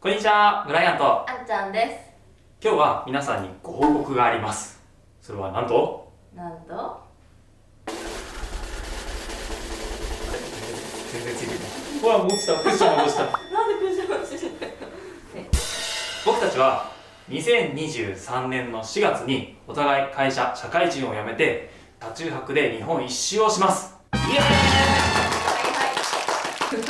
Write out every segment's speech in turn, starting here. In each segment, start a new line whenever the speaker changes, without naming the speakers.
こんにちは、ブライアント。
あんちゃんで
今日は皆さんにご報告があります。それはなんと
す。なんと
あれ全然ついてない。うわ、落ちた。クッションが落ちた。
なんでクッション落ちてる
僕たちは2023年の4月にお互い会社、社会人を辞めて車中泊で日本一周をします。イエーイ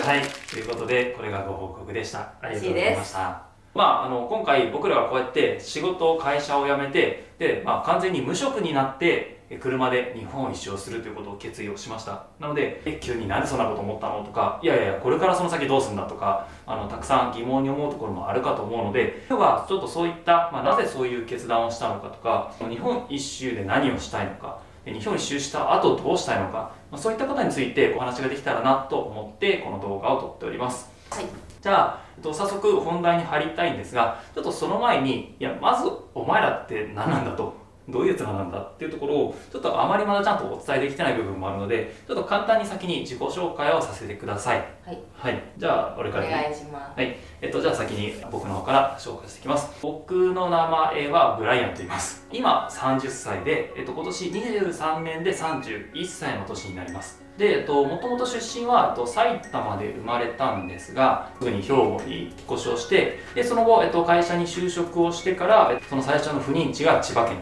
はい、ということでこれがご報告でした。ありがとうございました。今回僕らはこうやって仕事、会社を辞めてで、完全に無職になって車で日本一周をするということを決意をしました。なので急になんでそんなこと思ったのとか、いやいやこれからその先どうするんだとか、たくさん疑問に思うところもあるかと思うので、今日はちょっとそういった、なぜそういう決断をしたのかとか、日本一周で何をしたいのか、日本一周した後どうしたいのか、そういったことについてお話ができたらなと思ってこの動画を撮っております。
はい。
じゃあ、早速本題に入りたいんですが、ちょっとその前に、まずお前らって何なんだと、どういうやつらなんだっていうところをちょっとあまりまだちゃんとお伝えできてない部分もあるので、ちょっと簡単に先に自己紹介をさせてください。
はい。
はい。じゃあ俺
お
から
願いします。
はい。じゃあ先に僕の方から紹介していきます。僕の名前はブライアンと言います。今30歳で、今年23年で31歳の年になります。で、もともと出身は、埼玉で生まれたんですが、すぐに兵庫に引っ越しをして、で、その後、会社に就職をしてから、その最初の赴任地が千葉県。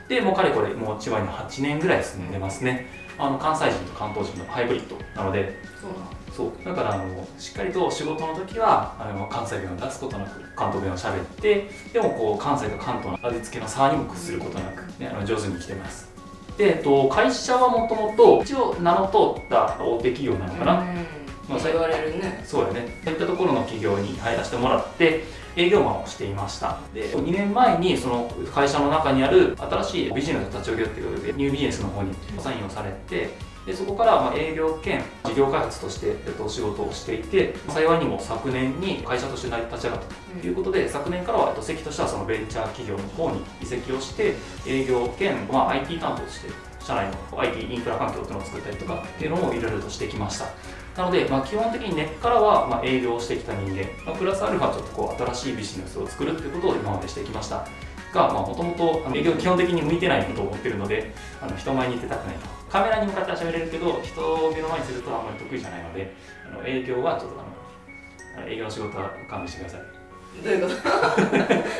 で、もうかれこれ、もう千葉に8年ぐらい住んでますね。関西人と関東人のハイブリッドなので、そうだからしっかりと仕事の時は関西弁を出すことなく関東弁を喋って、でもこう関西と関東の味付けの差にも屈することなく、ね、上手に生きてます。で、会社はもともと一応名の通った大手企業なのかな。
そう言われるね。
そうだね。そういったところの企業に入らせてもらって営業マンをしていました。で、2年前にその会社の中にある新しいビジネス立ち上げようっていうことでニュービジネスの方にサインをされて、でそこから営業兼事業開発として仕事をしていて、幸いにも昨年に会社として立ち上がったということで、昨年からは席としてはそのベンチャー企業の方に移籍をして営業兼、IT 担当として社内の IT インフラ環境っていうのを作ったりとかっていうのもいろいろとしてきました。なので、基本的に根っからは営業をしてきた人間、プラスアルファちょっとこう新しいビジネスを作るっていうことを今までしてきましたが、もともと営業基本的に向いてないと思ってるので、人前に出たくないと。カメラに向かっては喋れるけど、人を目の前にするとあんまり得意じゃないので、営業はちょっと営業の仕事は勘弁してください。
どういうこと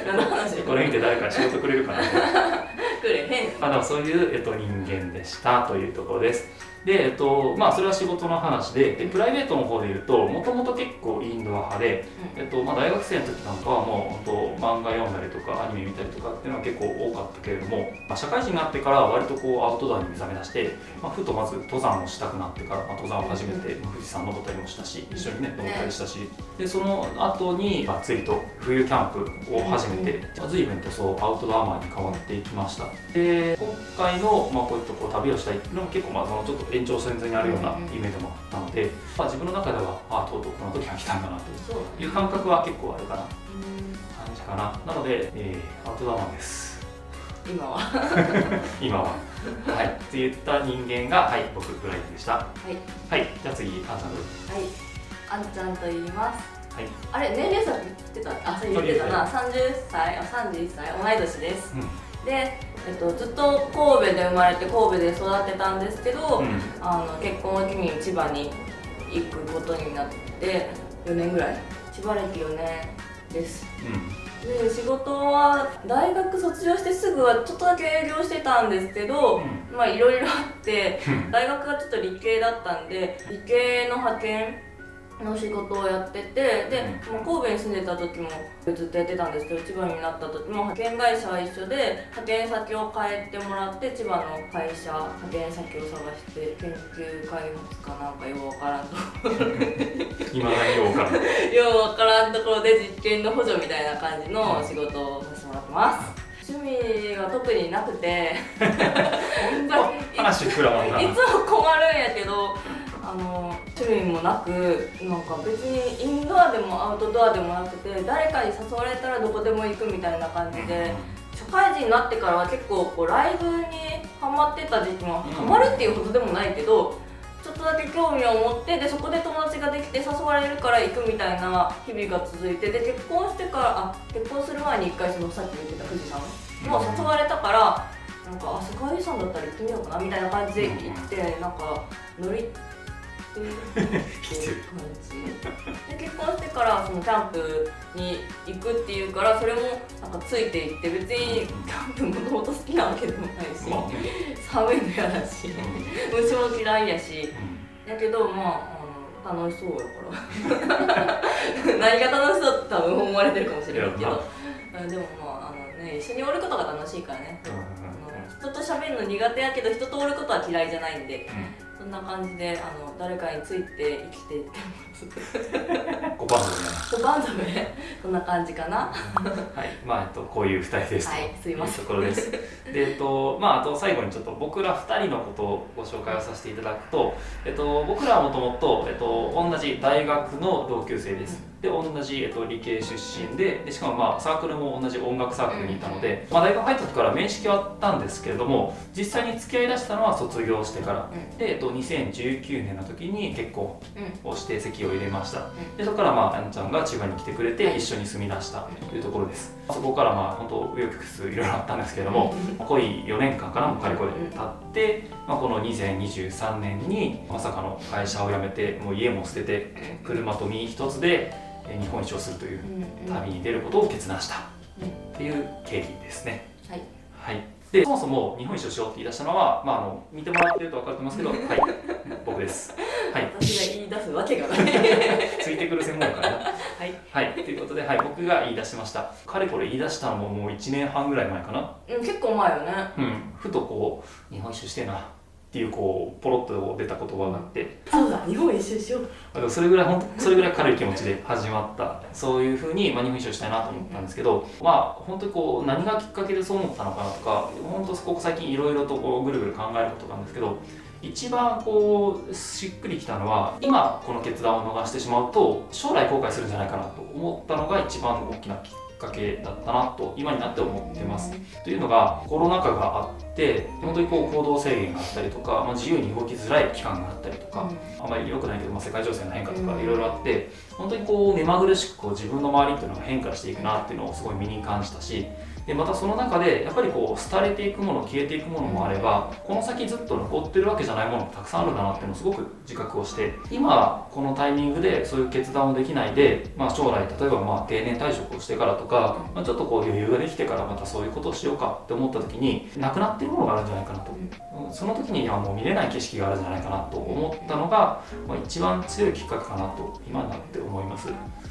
何の話
これ見て誰か仕事くれるかなと。
くれへん。
でもそういう、人間でしたというところです。で、それは仕事の話で、プライベートの方で言うと、もともと結構インドア派で、大学生の時なんかはもう本当漫画読んだりとかアニメ見たりとかっていうのは結構多かったけれども、社会人になってから割とこうアウトドアに目覚め出して、ふとまず登山をしたくなってから、登山を始めて、富士山登ったりもしたし、一緒にね登ったりしたし、でその後にがっつりと冬キャンプを始めて、随分とそうアウトドアマンに変わっていきました。で、今回のこういったこう旅をしたいっていうのも結構そのちょっと延長線上にあるような夢でもあったので、自分の中ではとうとうこの時が来たんだなという感覚は結構あるかな感じかな。なので、アウトドアマンです
今は
今ははいって言った人間が僕ブライアンでした。
はい。
じゃあ次あんちゃんどうぞ。
はい。あんちゃんと言います。
はい。
あれ、年齢差言ってた？あ、そう言ってたな。30歳、31歳、同い年です。で、ずっと神戸で生まれて神戸で育ってたんですけど、結婚を機に千葉に行くことになって4年ぐらい、千葉歴4年です。で、仕事は大学卒業してすぐはちょっとだけ営業してたんですけど、いろいろあって大学がちょっと理系だったんで、理系の派遣の仕事をやってて、で、神戸に住んでた時もずっとやってたんですけど、千葉になった時も派遣会社は一緒で派遣先を変えてもらって、千葉の会社派遣先を探して研究開発かなんかようわからんと
今何ようわからん
ようわからんところで実験の補助みたいな感じの仕事をさせてもらってます。趣味は特になくて
話膨らまんな。
いつも困るんやけど、趣味もなく、なんか別にインドアでもアウトドアでもなくて、誰かに誘われたらどこでも行くみたいな感じで、社会人になってからは結構こうライブにハマってた時期も、ハマるっていうほどでもないけど、ちょっとだけ興味を持って、でそこで友達ができて誘われるから行くみたいな日々が続いて、で結婚してから結婚する前に1回そのさっき言ってた富士山も誘われたから、なんか世界遺産だったら行ってみようかなみたいな感じで行って、なんか乗りっていう感じで、結婚してからそのキャンプに行くっていうから、それもなんかついていって、別にキャンプもともと好きなわけでもないし、寒いの嫌だし、虫も嫌いやし、だけど楽しそうやから何が楽しそうって多分思われてるかもしれないけど、でも一緒におることが楽しいからね。人と喋るの苦手やけど人とおることは嫌いじゃないんで、そんな感じで誰かについて生きていってます
5番目ね。
5番目そんな感じかな。
はい、こういう2人です
はい、すいません。
というところです。で、あと最後にちょっと僕ら2人のことをご紹介をさせていただくと、僕らはもともと同じ大学の同級生です。で、同じ理系出身で、しかもサークルも同じ音楽サークルにいたので、大学入った時から面識はあったんですけれども、実際に付き合いだしたのは卒業してから、で、2019年の時に結婚をして籍を入れました。で、そこからあんちゃんが千葉に来てくれて一緒に住み出したというところです。そこから本当紆余曲折いろいろあったんですけれども、濃い4年間かな、かれこれ経って、この2023年にまさかの会社を辞めて、もう家も捨てて車と身一つで日本一周をするという旅に出ることを決断したっていう経緯ですね。
はい、
はい、でそもそも日本一周しようって言い出したのは、見てもらってると分かってますけど、はい、僕です。はい、
私が言い出すわけがない
ついてくる専門家かな。はい、はい、ということで、はい、僕が言い出しました。かれこれ言い出したのももう1年半ぐらい前かな。
結構前よね。
ふと日本一周してえなっていうポロッと出た言葉があって、
そうだ、日本一周しよう。
それぐらい軽い気持ちで始まった、そういうふうに日本一周したいなと思ったんですけど、本当に何がきっかけでそう思ったのかなとか、本当ここ最近いろいろとぐるぐる考えることなんですけど、一番しっくりきたのは、今この決断を逃してしまうと将来後悔するんじゃないかなと思ったのが一番大きなきっかけだったなと今になって思ってます。というのが、コロナ禍があって本当に行動制限があったりとか、自由に動きづらい期間があったりとか、あまり良くないけど、世界情勢の変化とかいろいろあって、本当に目まぐるしく自分の周りっていうのが変化していくなっていうのをすごい身に感じたし、でまたその中でやっぱり廃れていくもの、消えていくものもあれば、この先ずっと残ってるわけじゃないものもたくさんあるんだなっていうのをすごく自覚をして、今このタイミングでそういう決断をできないで、将来例えば定年退職をしてからとか、ちょっと余裕ができてからまたそういうことをしようかって思った時に、なくなってるものがあるんじゃないかなと、その時にもう見れない景色があるんじゃないかなと思ったのが、一番強いきっかけかなと今になって思います。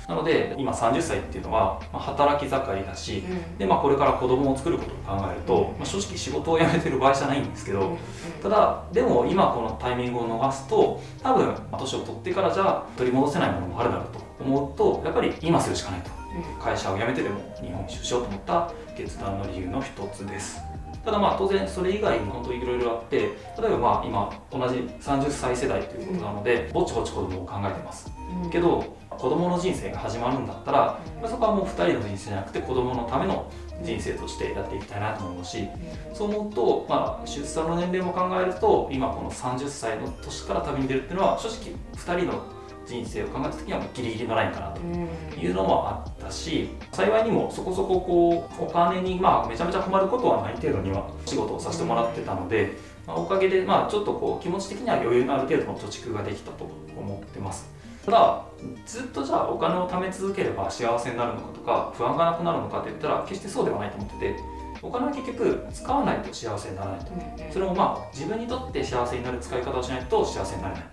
なので今30歳っていうのは働き盛りだし、でこれから子供を作ることを考えると、正直仕事を辞めてる場合じゃないんですけど、ただでも今このタイミングを逃すと、多分年を取ってからじゃ取り戻せないものもあるだろうと思うと、やっぱり今するしかないと、会社を辞めてでも日本一周しようと思った決断の理由の一つです。ただ当然それ以外に本当にいろいろあって、例えば今同じ30歳世代ということなので、ぼちぼち子供を考えてます、けど子供の人生が始まるんだったら、そこはもう2人の人生じゃなくて子供のための人生としてやっていきたいなと思うし、そう思うと、出産の年齢も考えると、今この30歳の年から旅に出るっていうのは正直2人の人生を考えた時にはギリギリのラインかなというのもあったし、幸いにもそこそこお金にめちゃめちゃ困ることはない程度には仕事をさせてもらってたので、おかげでちょっと気持ち的には余裕のある程度の貯蓄ができたと思ってます。ただずっとじゃあお金を貯め続ければ幸せになるのかとか、不安がなくなるのかって言ったら決してそうではないと思ってて、お金は結局使わないと幸せにならないと、それも自分にとって幸せになる使い方をしないと幸せになれない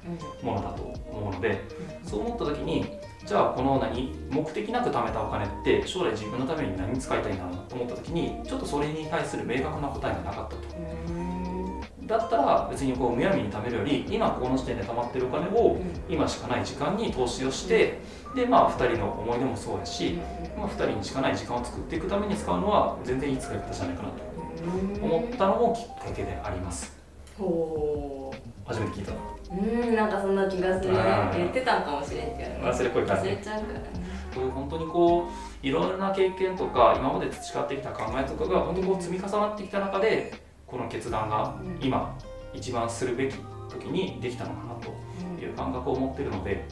ものだと思うので、そう思った時に、じゃあこの目的なく貯めたお金って将来自分のために何に使いたいんだろうなと思った時に、ちょっとそれに対する明確な答えがなかったと。だったら別にむやみに貯めるより、今この時点で貯まってるお金を今しかない時間に投資をして、で2人の思い出もそうやし、2人にしかない時間を作っていくために使うのは全然いい使い方じゃないかなと思ったのもきっかけであります。初めて聞いた。
なんかそんな気がする。言ってたんかもしれんけど、
忘れっぽい感じ。
忘れちゃうからね。
本当にいろんな経験とか今まで培ってきた考えとかが本当積み重なってきた中で、この決断が今一番するべき時にできたのかなという感覚を持ってるので、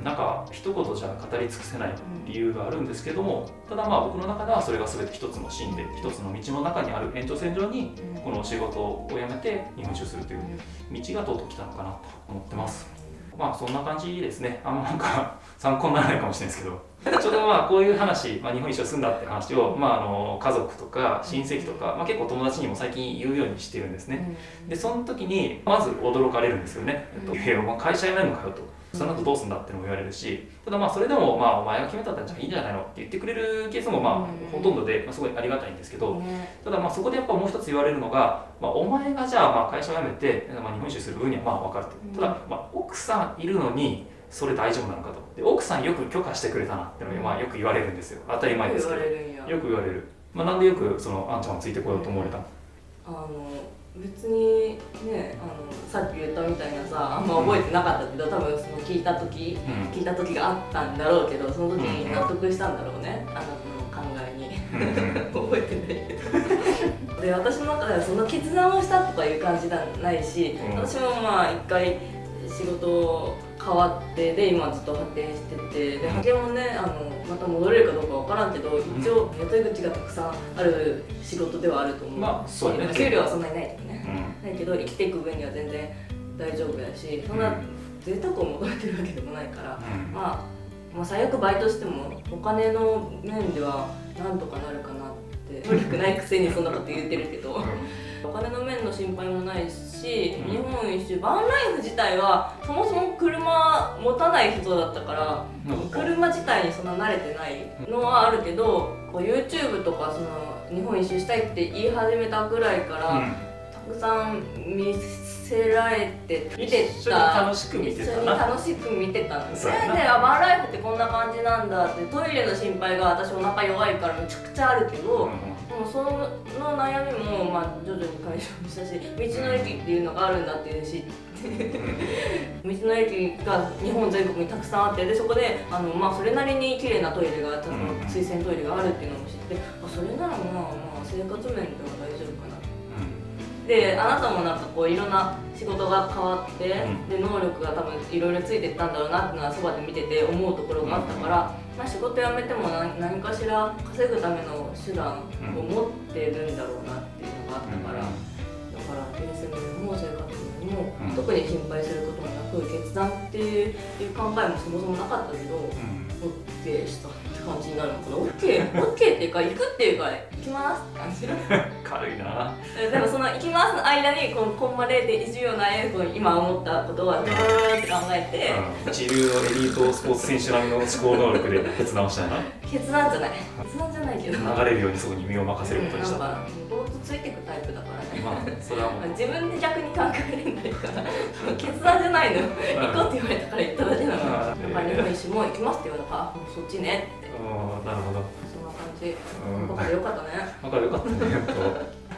なんか一言じゃ語り尽くせない理由があるんですけども、ただまあ僕の中ではそれが全て一つの芯で、一つの道の中にある延長線上にこの仕事を辞めて日本酒をするという道がとうとう来たのかなと思ってます。まあそんな感じですね。あんまなんか参考にならないかもしれないですけど、ちょうどまあこういう話、日本一緒に住んだって話を、家族とか親戚とか、結構友達にも最近言うようにしてるんですね。でその時にまず驚かれるんですよね。会社辞めるのかよと。その後どうすんだってのも言われるし、ただそれでもお前が決めたんじゃいいんじゃないのって言ってくれるケースもほとんどで、すごいありがたいんですけど、ただそこでやっぱもう一つ言われるのが、お前がじゃあ会社を辞めて、日本一周する分には分かると。ただ奥さんいるのにそれ大丈夫なのかと。で奥さんよく許可してくれたなってのがよく言われるんですよ。当たり前ですけど。よく言われる。なんでよくそのあんちゃんがついてこようと思われたの？
別にね、さっき言ったみたいなさ、あんま覚えてなかったけど、多分その聞いた時があったんだろうけど、その時に納得したんだろうね、あなたの考えに覚えてないけどで、私の中ではその決断をしたとかいう感じじゃないし、私も一回仕事変わってで今ずっと派遣してて、で派遣もねまた戻れるかどうかわからんけど、一応雇い口がたくさんある仕事ではあると思う。
そうね、
給料はそんなにないけどね、だけど生きていく分には全然大丈夫やし、そんな贅沢を求めてるわけでもないから、最悪バイトしてもお金の面ではなんとかなるかなって、能力ないくせにそんなこと言ってるけどお金の面の心配もないし、日本一周バンライフ自体はそもそも車持たない人だったから、車自体にそんな慣れてないのはあるけど、YouTube とかその日本一周したいって言い始めたぐらいから、たくさん見せられて見てた、
一緒に楽しく見て
たんですね。でバンライフってこんな感じなんだって、トイレの心配が私お腹弱いからめちゃくちゃあるけど、でもその悩みも徐々に解消したし、道の駅っていうのがあるんだっていうし道の駅が日本全国にたくさんあって、でそこでそれなりに綺麗なトイレが、水洗トイレがあるっていうのも知って、それなら生活面では大丈夫かな。であなたもなんかいろんな仕事が変わって、で能力が多分いろいろついてったんだろうなっていうのはそばで見てて思うところがあったから、仕事辞めても何かしら稼ぐための手段を持ってるんだろうなっていうのがあったから、だから金銭面も生活面も特に心配することもなく、決断っていう考えもそもそもなかったけど、OK したって感じになるのかな。OK っていうか、行くっていうか、行きますって感じ
軽いな。
でもその行きますの間にコンマ 0.1 秒ない今思ったことはって考えて、
一流のエリートスポーツ選手並みの思考能力で決断をしたいな。
決断じゃないけど、
流れるようにそこに身を任せることにした。
なんかぼーっとついていくタイプだからね。
それはもう
自分で逆に考えれないから決断じゃないの、行こうって言われたから行っただけなの。だから日本一周も行きますって言われたから、そっちねって。
なるほど。
そんな感じ。だからよかったね。
だからよかったね。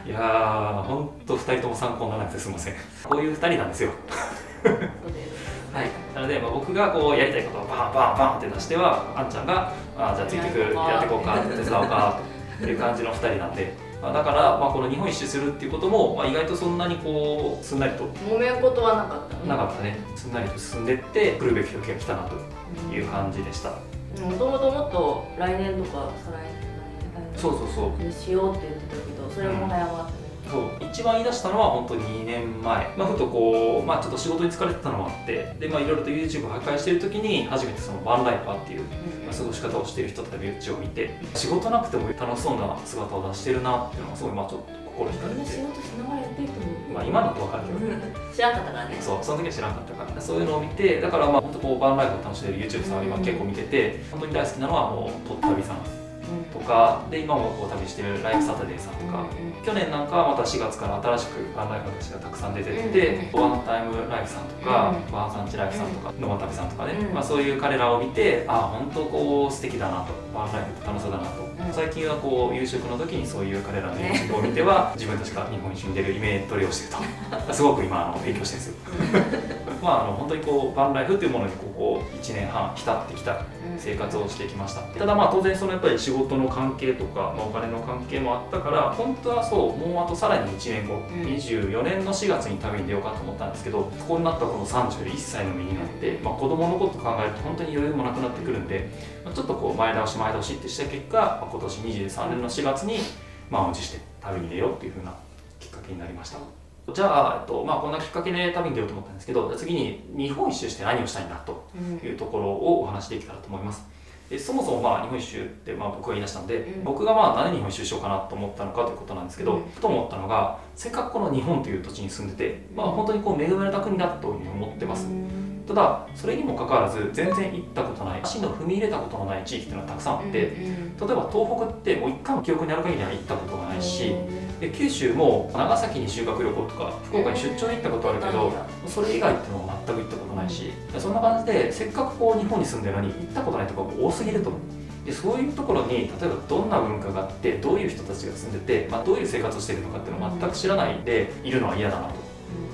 いやー、ほんと2人とも参考にならなくてすみません。こういう2人なんですよ。
そうです。
はい、なので、僕がやりたいことをバンバンバンって出しては、あんちゃんがじゃあついてくやっていこうか手伝おうかという感じの2人なんで、だからこの日本一周するっていうことも、意外とそんなにすんなりと
揉めることはなかったね。
なかったね。すんなりと進んでって来るべき時が来たなという感じでした。
もともともっと来年とか再来年
そう
しようって言ってたけど、それも早まってね。
一番言い出したのは本当に2年前、ふとちょっと仕事に疲れてたのもあって、でいろいろと YouTube を破壊している時に初めてそのバンライファーっていう過ごし方をしている人たちを見て、仕事なくても楽しそうな姿を出してるなっていうのがすごいちょっと心惹かれて、
仕事しながらやってる人も
今だと分かるけど、
知らんかったからね。
その時は知らんかったから、そういうのを見て、だから本当バンライフを楽しんでる YouTube さんを今結構見てて、本当に大好きなのはとったびさんとかで、今も旅してるライフサタデーさんとか、去年なんかはまた4月から新しくバンライフの人がたくさん出てて、ワンタイムライフさんとか、ワンサンチライフさんとか、ノマタビさんとかね、そういう彼らを見て、本当素敵だなと、バンライフって楽しそうだなと。最近は夕食の時にそういう彼らの YouTube を見ては、自分たちが日本一に出るイメージ取りをしてると、すごく今勉強してるんですよ。本当にバンライフっていうものにここ1年半浸ってきた生活をしてきました。ただ当然やっぱり仕事の関係とか、お金の関係もあったから、本当はもうあとさらに1年後、24年の4月に旅に出ようかと思ったんですけど、ここになったこの31歳の身になって、子供のこと考えると本当に余裕もなくなってくるんで、ちょっと前倒しってした結果、今年23年の4月に満を持して旅に出ようっていう風なきっかけになりました。じゃあ、こんなきっかけで旅に出ようと思ったんですけど、次に日本一周して何をしたいんだというところをお話しできたらと思います。そもそも日本一周って僕が言い出したので、僕が何で日本一周しようかなと思ったのかということなんですけど、ふと思ったのが、せっかくこの日本という土地に住んでて、本当に恵まれた国だというふうに思ってます。ただそれにもかかわらず全然行ったことない、足の踏み入れたことのない地域っていうのはたくさんあって、例えば東北ってもう一回も記憶にある限りは行ったことがないし、で九州も長崎に修学旅行とか福岡に出張に行ったことあるけど、それ以外っていうのも全く行ったことないし、そんな感じでせっかく日本に住んでるのに行ったことないところが多すぎると思う。でそういうところに例えばどんな文化があって、どういう人たちが住んでて、どういう生活をしているのかっていうのを全く知らないでいるのは嫌だなと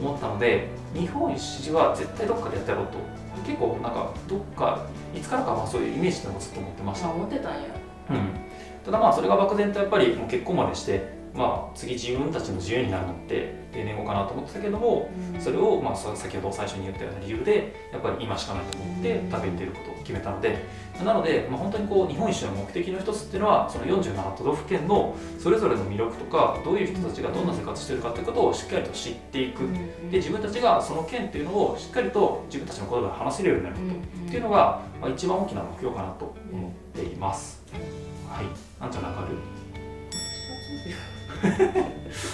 思ったので、日本一周は絶対どっかでやってやろうと、結構どっかいつからかそういうイメージでもずっと思ってました。
思ってたんや。
ただそれが漠然とやっぱりもう結婚までして、次自分たちの自由になるのって定年後かなと思ってたけども、それを先ほど最初に言ったような理由でやっぱり今しかないと思って旅に出ることを決めたので、なので本当に日本一周の目的の一つっていうのは、その47都道府県のそれぞれの魅力とか、どういう人たちがどんな生活してるかということをしっかりと知っていく。で自分たちがその県っていうのをしっかりと自分たちの言葉で話せるようになることっていうのが一番大きな目標かなと思っています。はい、なんちゃんなんかある？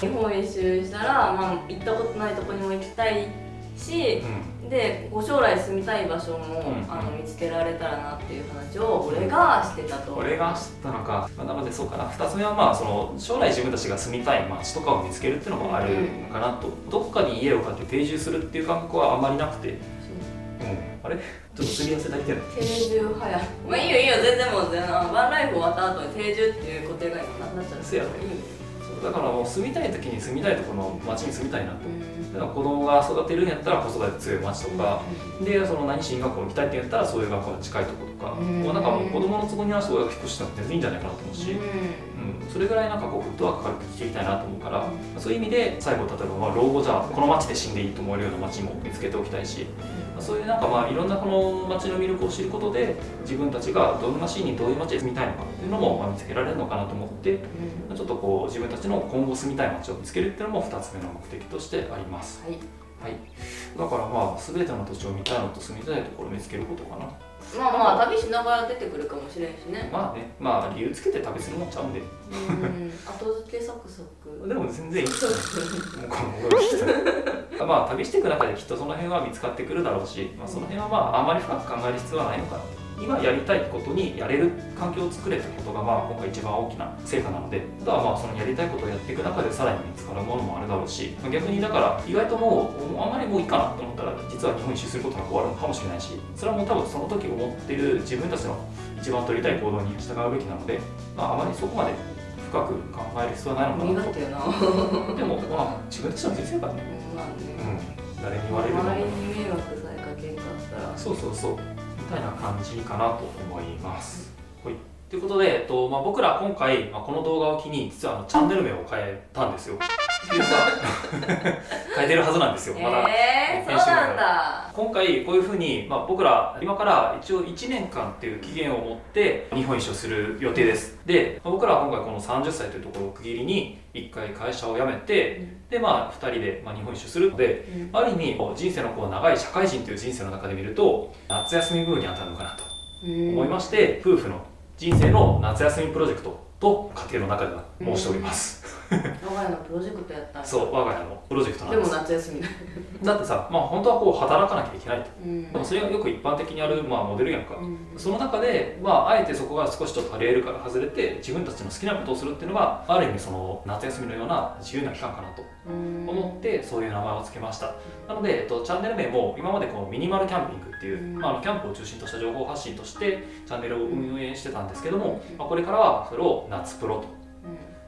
日本一周したら、行ったことないとこにも行きたいし、で将来住みたい場所も、見つけられたらなっていう話を俺がしてたと。
俺が知ったのか。なのでそうかな、2つ目はその将来自分たちが住みたい街とかを見つけるっていうのもあるのかなと。どっかに家を買って定住するっていう感覚はあんまりなくて、あれちょっとすり合わせだけだね。
定住派や。いいよいいよ、全然もうワンライフ終わった後に定住っていう固定概念なくなっちゃう。
そうやね。だからもう住みたい時に住みたいところの町に住みたいなと。だから子供が育てるんやったら子育て強い町とか、で進学校行きたいって言ったらそういう学校が近いところとか、もう子供の都合に合わせて親が引っ越したって全然いいんじゃないかなと思うし、それぐらいフットワーク軽く聞いていきたいなと思うから、そういう意味で最後例えば老後じゃあこの町で死んでいいと思えるような町も見つけておきたいし、そういういろんなこの町の魅力を知ることで自分たちがどんなシーンにどういう町で住みたいのかっていうのも見つけられるのかなと思って、ちょっと自分たちの今後住みたい町を見つけるっていうのも2つ目の目的としてあります。はい、だから全ての土地を見たいのと住みたいところを見つけることかな。
旅しながら出てくるかもしれんしね。
理由つけて旅するもんちゃうんで。
後付けサクサク。
でも全然いい。旅していく中できっとその辺は見つかってくるだろうし、その辺はあまり深く考える必要はないのかな。今やりたいことにやれる環境を作れたことが今回一番大きな成果なので、あとはそのやりたいことをやっていく中でさらに見つかるものもあるだろうし、逆にだから意外ともうあまりもういいかなと思ったら実は日本一周することが終わるのかもしれないし、それはもう多分その時思っている自分たちの一番取りたい行動に従うべきなので、あまりそこまで深く考える必要はないのかなと。でも自分たちの人生からね、誰に言われるのも
周りに迷惑さえかけんかったら、
そうみたいな感じかなと思います。ということで、僕ら今回、この動画を機に実はチャンネル名を変えたんですよ。変えてるはずなんですよ。まだ
そうなんだ。
今回こういうふうに、僕ら今から一応1年間っていう期限を持って日本一周する予定です。で、僕らは今回この30歳というところを区切りに1回会社を辞めて、で2人で日本一周するので、ある意味人生の長い社会人という人生の中で見ると夏休みブームに当たるのかなと思いまして、夫婦の人生の夏休みプロジェクトと家庭の中では申しております。
我が家のプロジェクトやったんや。
そう、我が家のプロジェクトなんです。
でも夏休み
だってさ、本当は働かなきゃいけないと、でもそれがよく一般的にある、モデルやんか、その中で、あえてそこが少しちょっとレールから外れて自分たちの好きなことをするっていうのがある意味その夏休みのような自由な期間かなと思ってそういう名前を付けました。なので、チャンネル名も今までこのミニマルキャンピングっていう、キャンプを中心とした情報発信としてチャンネルを運営してたんですけども、これからはそれを夏プロと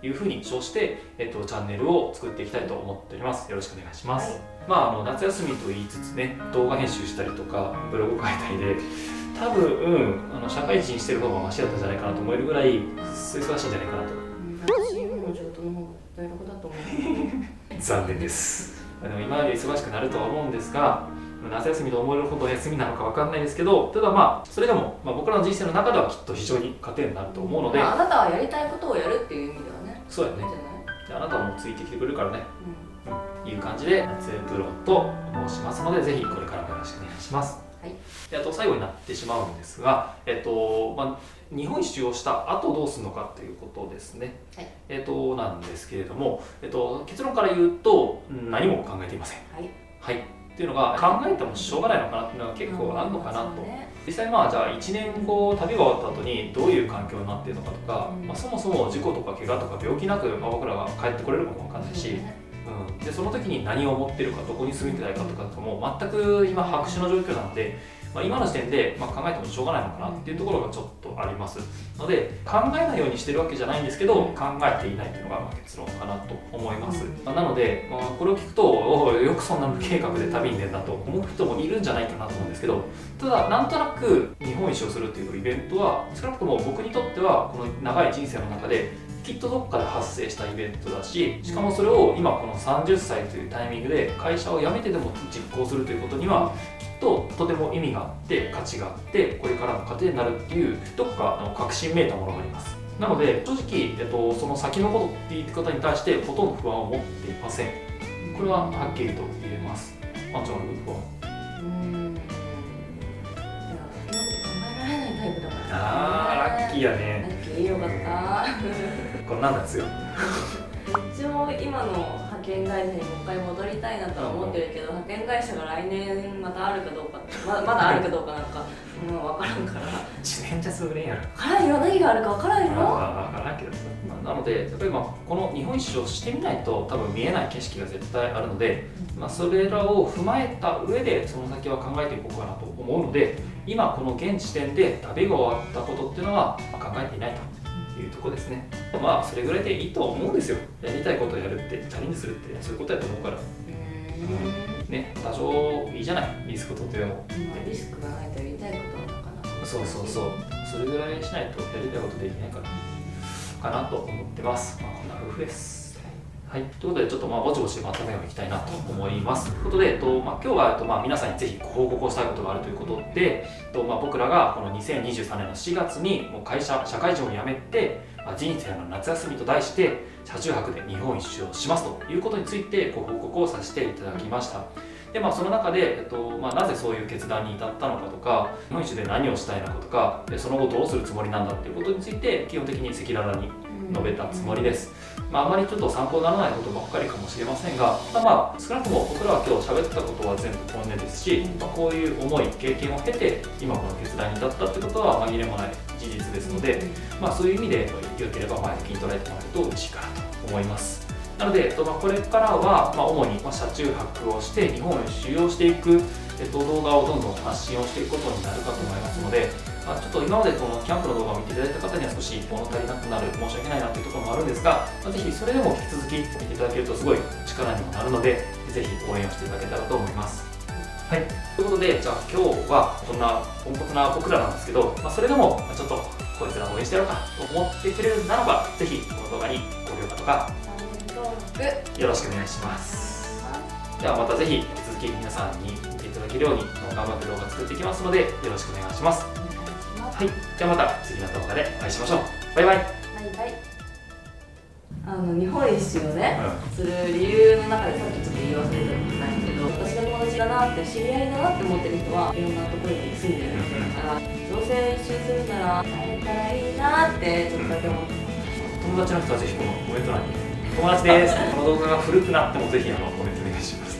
いうふうに称して、チャンネルを作っていきたいと思っております。よろしくお願いします。夏休みと言いつつね、動画編集したりとかブログ書いたりで多分、社会人してる方がマシだったんじゃないかなと思えるぐらい忙しいんじゃないかなと。
私も仕事の方が大学だと思う。
残念です。でも今より忙しくなるとは思うんですが、夏休みと思えるほど休みなのか分かんないですけど、ただそれでも、僕らの人生の中ではきっと非常に糧になると思うので、
あなたはやりたいことをやるっていう意味ではね。
そうやね。であなたはもうついてきてくれるからね、いう感じで夏プロと申しますので、ぜひこれからもよろしくお願いします。はい、であと最後になってしまうんですが、日本一周をした後どうするのかということですね。はい、なんですけれども、結論から言うと何も考えていません。はい、はい、っていうのが考えてもしょうがないのかなっていうのが結構あるのかなと。実際じゃあ1年後旅が終わった後にどういう環境になっているのかとか、そもそも事故とか怪我とか病気なく、僕らが帰ってこれるかも分かんないし、でその時に何を思ってるか、どこに住みたいかとかも全く今白紙の状況なので、今の時点で考えてもしょうがないのかなっていうところがちょっとありますので、考えないようにしてるわけじゃないんですけど、考えていないというのが結論かなと思います。なので、これを聞くとよくそんな無計画で旅に出たと思う人もいるんじゃないかなと思うんですけど、ただなんとなく日本一周をするっていうイベントは少なくとも僕にとってはこの長い人生の中できっとどっかで発生したイベントだし、しかもそれを今この30歳というタイミングで会社を辞めてでも実行するということにはとても意味があって価値があって、これからの糧になるっていうどこか確信めいたものがあります。なので正直、その先のことっていう方に対してほとんど不安を持っていません。これははっきりと言えます。あんちゃんは不安？
考えられないタイプだからね。
ラッキーやね。
ラッキー、よかった。
こんなんですよ。
一応今の派遣会社にもう一回戻りたいなとは思ってるけど、派遣会社が来年またあるかどうか、まだあるかどうかなんか分からんから。
1年じゃ数年やる。
分からんよ、何があるか分からんよ。
分からんけどさ。なので例えばこの日本一周をしてみないと多分見えない景色が絶対あるので、それらを踏まえた上でその先は考えていこうかなと思うので、今この現時点で旅が終わったことっていうのは考えていないというところですね。それぐらいでいいと思うんですよ。やりたいことをやるって、チャレンジするってそういうことやと思うから、ね、多少いいじゃない、リスクを取ってでも。
リスクがないとやりたいことはなかなか。
そう、それぐらいしないとやりたいことできないからかなと思ってます。こんな夫婦です。はい、ということでちょっとぼちぼちまとめをいきたいなと思います。ということで、今日は皆さんにぜひご報告をしたいことがあるということで、僕らがこの2023年の4月にもう社会人を辞めて、人生の夏休みと題して車中泊で日本一周をしますということについてご報告をさせていただきました。でその中で、なぜそういう決断に至ったのかとか、日本一周で何をしたいのかとか、その後どうするつもりなんだっていうことについて基本的に赤裸々に述べたつもりです。あまりちょっと参考にならないことばっかりかもしれませんが、少なくとも僕らは今日喋ったことは全部本音ですし、こういう思い、経験を経て今この決断に至ったってことは紛れもない事実ですので、そういう意味で良ければ前向きに捉えてもらうと嬉しいかなと思います。なので、これからは主に車中泊をして日本を周遊していく動画をどんどん発信をしていくことになるかと思いますので、ちょっと今までこのキャンプの動画を見ていただいた方には少し物足りなくなる、申し訳ないなというところもあるんですが、ぜひそれでも引き続き見ていただけるとすごい力にもなるので、ぜひ応援をしていただけたらと思います。はい、ということで、じゃあ今日はこんなポンコツな僕らなんですけど、それでもちょっとこいつら応援してやろうかと思ってくれるならば、ぜひこの動画に高評価とかよろしくお願いします。ではまたぜひ引き続き皆さんに見ていただけるように頑張って動画作っていきますので、よろしくお願いします。はい、ではまた次の動画でお会いしましょう。バイバイ。
日本一周をね、する理由の中でさっきちょっと言い忘れてたんですけど、私の友達だなって、知り合いだなって思ってる人はいろんなところに住んでるから、どうせ一周するなら会えたらいいなってちょっとだけ思ってます。
友達の人はぜひこのコメント欄に友達ですこの動画が古くなってもぜひコメントお願いします。